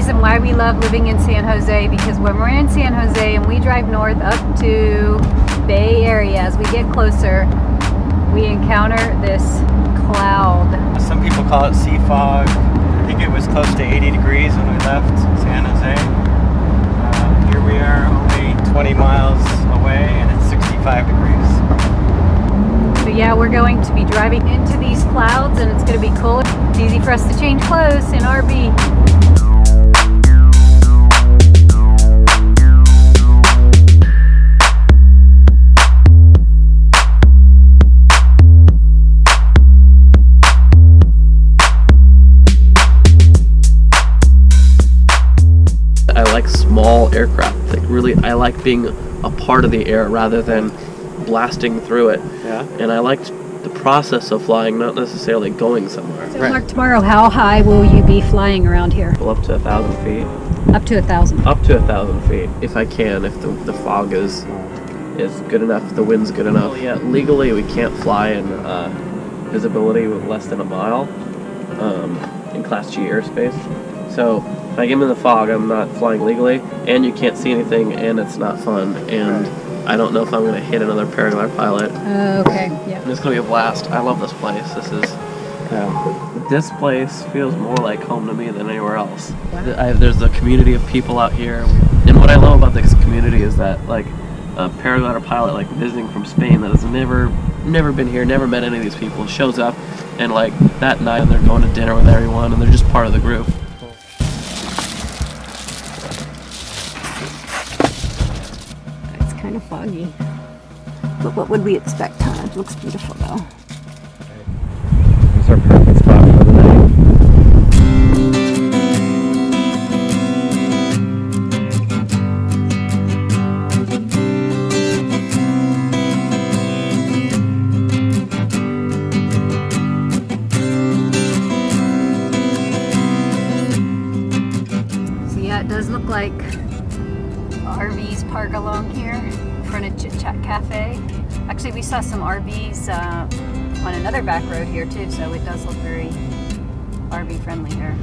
reason why we love living in San Jose, because when we're in San Jose and we drive north up to Bay Area, as we get closer, we encounter this cloud. Some people call it sea fog. I think it was close to 80 degrees when we left San Jose. Here we are only 20 miles away and it's 65 degrees. So yeah, we're going to be driving into these clouds and it's going to be cool. It's easy for us to change clothes in RV. I like small aircraft. Like really, I like being a part of the air rather than blasting through it. Yeah. And I liked the process of flying, not necessarily going somewhere. So Mark, tomorrow, how high will you be flying around here? Well, up to 1,000 feet. Up to 1,000. Up to 1,000 feet, if I can, if the fog is good enough, if the wind's good enough. Well, yeah, legally we can't fly in visibility with less than a mile in Class G airspace. So if I get in the fog, I'm not flying legally, and you can't see anything, and it's not fun, and I don't know if I'm going to hit another paraglider pilot. Okay, yeah. And it's going to be a blast. I love this place. This place feels more like home to me than anywhere else. Wow. There's a community of people out here, and what I love about this community is that, like, a paraglider pilot, like, visiting from Spain that has never been here, never met any of these people, shows up, and, like, that night they're going to dinner with everyone, and they're just part of the group. Kind of foggy, but what would we expect, huh? It looks beautiful though. This is our perfect spot for the night. So yeah, it does look like RVs park along here in front of Chit Chat Cafe. Actually, we saw some RVs on another back road here too, so it does look very RV friendly here.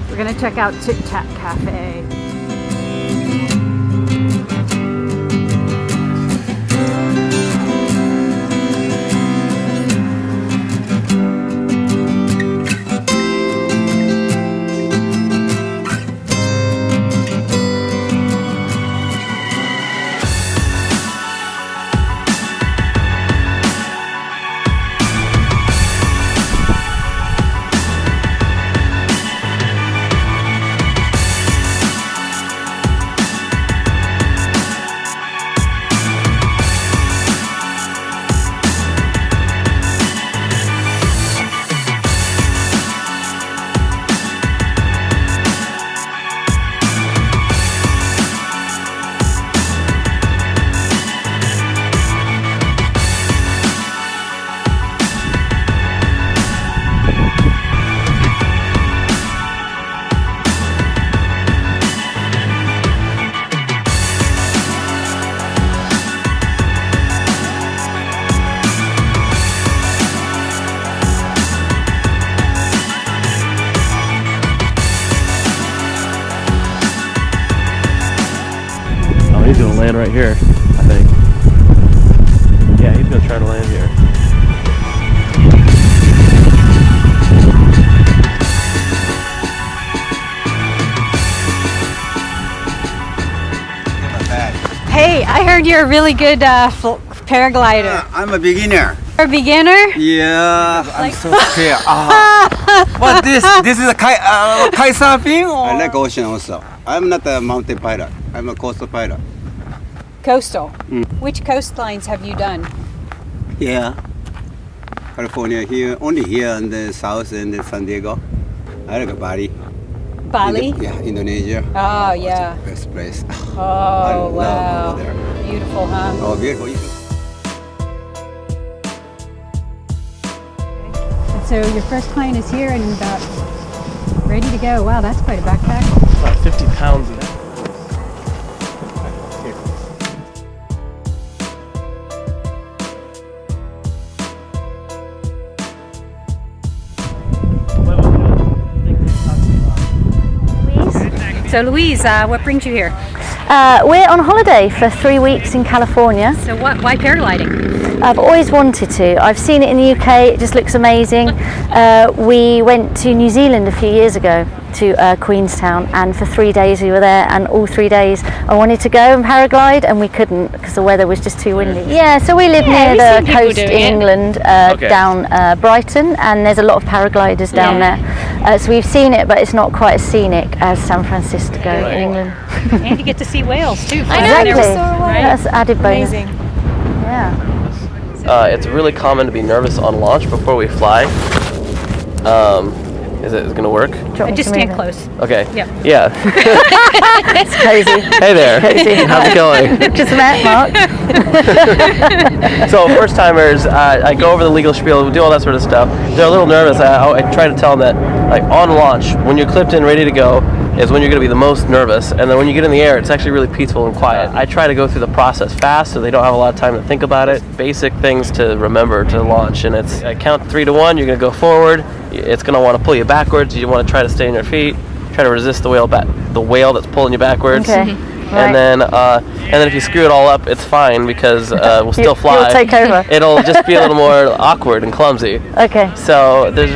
We're gonna check out Chit Chat Cafe. He's gonna land right here, I think. Yeah, he's gonna try to land here. Hey, I heard you're a really good paraglider. I'm a beginner. You're a beginner? Yeah. I'm so scared. What this is a kite surfing? Or? I like ocean also. I'm not a mountain pilot. I'm a coastal pilot. Coastal. Which coastlines have you done? Yeah. California here, only here in the south and San Diego. I like Bali. Bali? Yeah, Indonesia. Oh, yeah. Best place. Oh, wow. Love over there. Beautiful, huh? Oh, beautiful. And so your first client is here and about ready to go. Wow, that's quite a backpack. About 50 pounds of that. So Louise, what brings you here? We're on holiday for 3 weeks in California. So why paragliding? I've always wanted to. I've seen it in the UK, it just looks amazing. We went to New Zealand a few years ago to Queenstown, and for 3 days we were there, and all 3 days I wanted to go and paraglide and we couldn't because the weather was just too windy. Yeah, so we live near the coast in England, down Brighton, and there's a lot of paragliders down there. So we've seen it, but it's not quite as scenic as San Francisco in England. And you get to see whales too. Exactly, Right? that's added bonus. Amazing. Yeah. It's really common to be nervous on launch before we fly. Is it going to work? Just stand close. Okay. Yep. Yeah. It's crazy. Hey there. Crazy. How's it going? Just met Mark. So first timers, I go over the legal spiel, do all that sort of stuff. They're a little nervous. I try to tell them that, like, on launch, when you're clipped in, ready to go, is when you're going to be the most nervous, and then when you get in the air, it's actually really peaceful and quiet. I try to go through the process fast so they don't have a lot of time to think about it. Basic things to remember to launch, and it's I count 3 to 1. You're going to go forward. It's going to want to pull you backwards. You want to try to stay on your feet. Try to resist the whale that's pulling you backwards. Okay. And then if you screw it all up, it's fine because we'll still fly. You'll take over. It'll just be a little more awkward and clumsy. Okay. So there's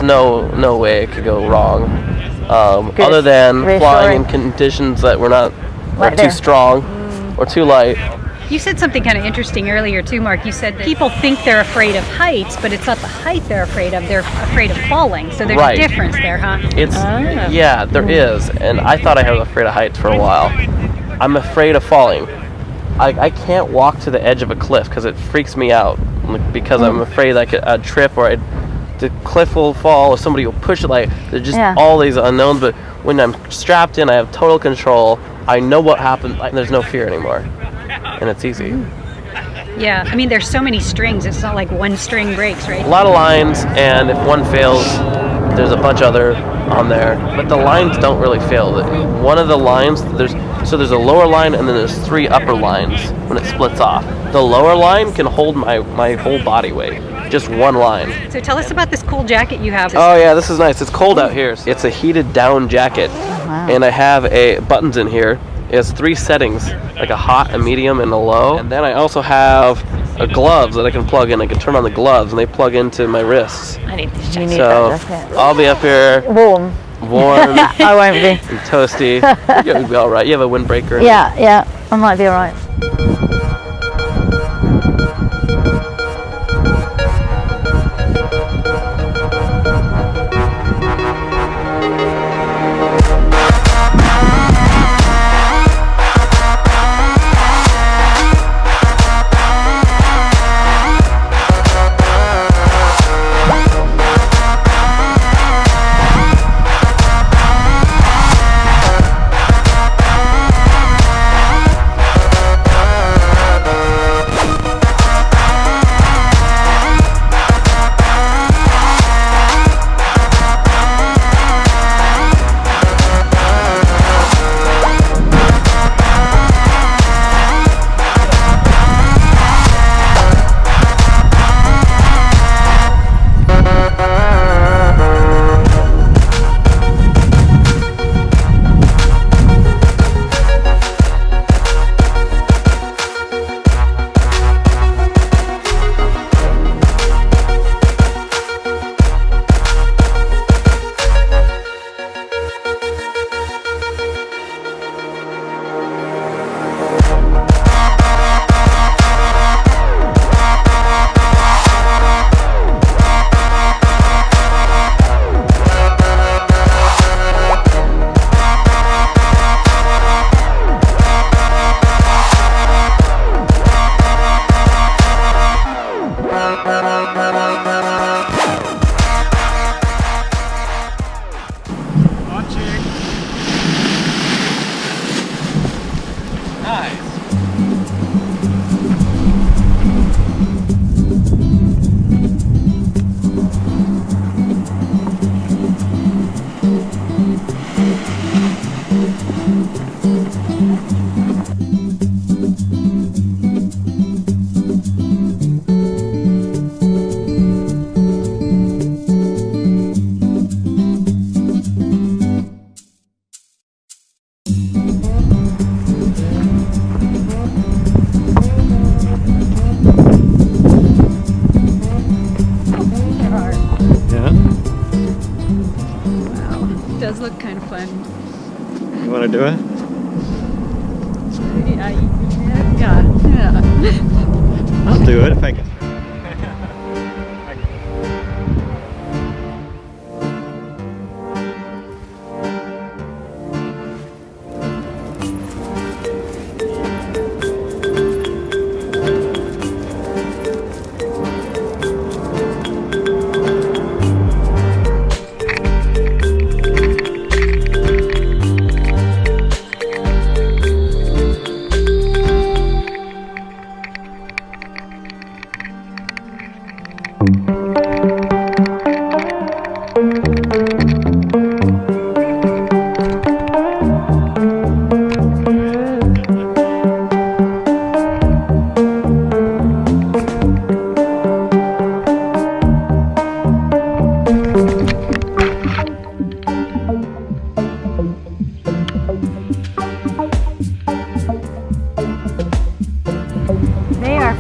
no way it could go wrong, other than flying in conditions that were not Right too there. strong or too light. You said something kind of interesting earlier too, Mark. You said that people think they're afraid of heights, but it's not the height they're afraid of. They're afraid of falling. So there's Right. a difference there, huh? It's yeah, there is, and I thought I was afraid of heights for a while. I'm afraid of falling. I can't walk to the edge of a cliff because it freaks me out, because I'm afraid I'd trip or the cliff will fall or somebody will push it. Like, there's just all these unknowns. But when I'm strapped in, I have total control. I know what happened. Like, there's no fear anymore, and it's easy. Yeah, I mean, there's so many strings. It's not like one string breaks, right? A lot of lines, and if one fails, there's a bunch other on there. But the lines don't really fail. One of the lines, there's a lower line and then there's 3 upper lines when it splits off. The lower line can hold my whole body weight. Just one line. So tell us about this cool jacket you have. Oh yeah, this is nice. It's cold out here. It's a heated down jacket. And I have buttons in here. It has 3 settings, like a hot, a medium, and a low. And then I also have gloves that I can plug in. I can turn on the gloves and they plug into my wrists. I need this You jacket. need So that jacket. I'll be up here Warm. warm and I won't be. toasty. You'll be all right. You have a windbreaker. Yeah, I might be alright. I'll do it if I can.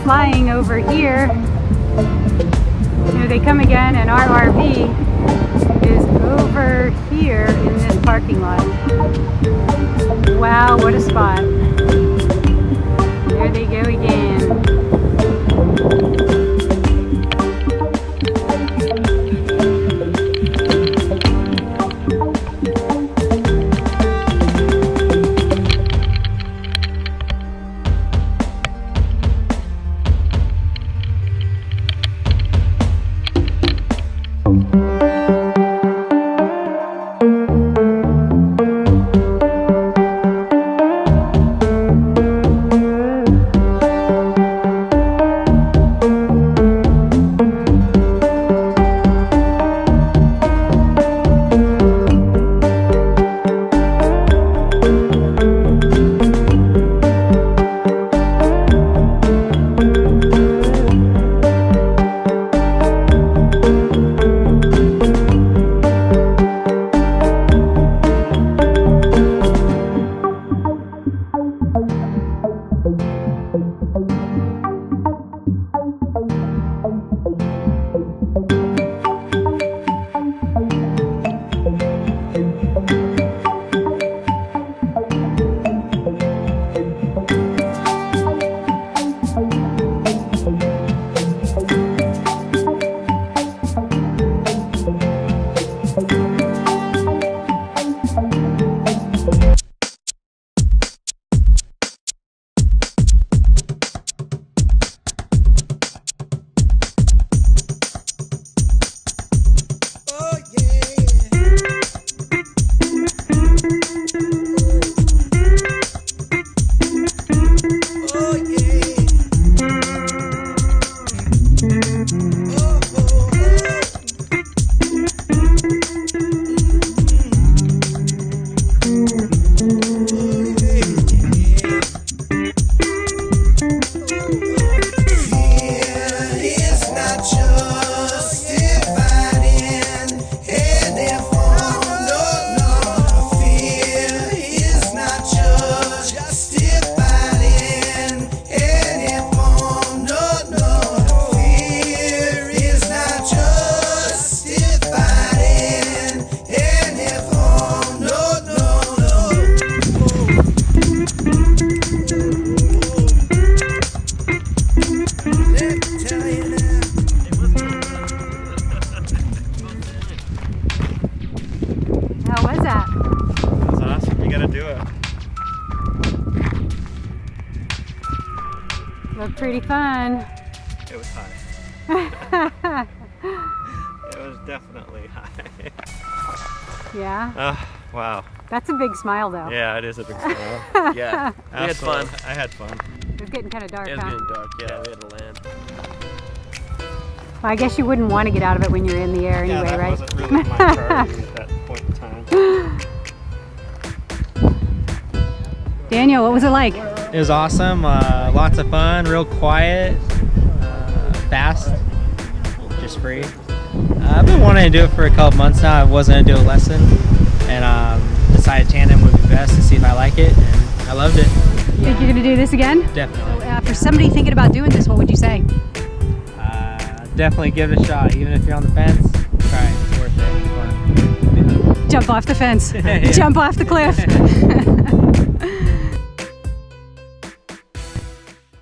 Flying over here. Here they come again, and our RV is over here in this parking lot. Wow, what a spot. There they go again. Looked pretty fun. It was high. It was definitely high. Yeah? Wow. That's a big smile though. Yeah, it is a big smile. Yeah, we had fun. I had fun. It was getting kind of dark, It was huh? getting dark, yeah, we had to land. Well, I guess you wouldn't want to get out of it when you're in the air anyway, that right? wasn't really my priority at that point in time. Daniel, what was it like? It was awesome, lots of fun, real quiet, fast, just free. I've been wanting to do it for a couple months now. I was going to do a lesson and decided tandem would be best to see if I like it, and I loved it. You think you're going to do this again? Definitely. For somebody thinking about doing this, what would you say? Definitely give it a shot, even if you're on the fence, try it, it's worth it, it's fun. Jump off the fence, Yeah. jump off the cliff.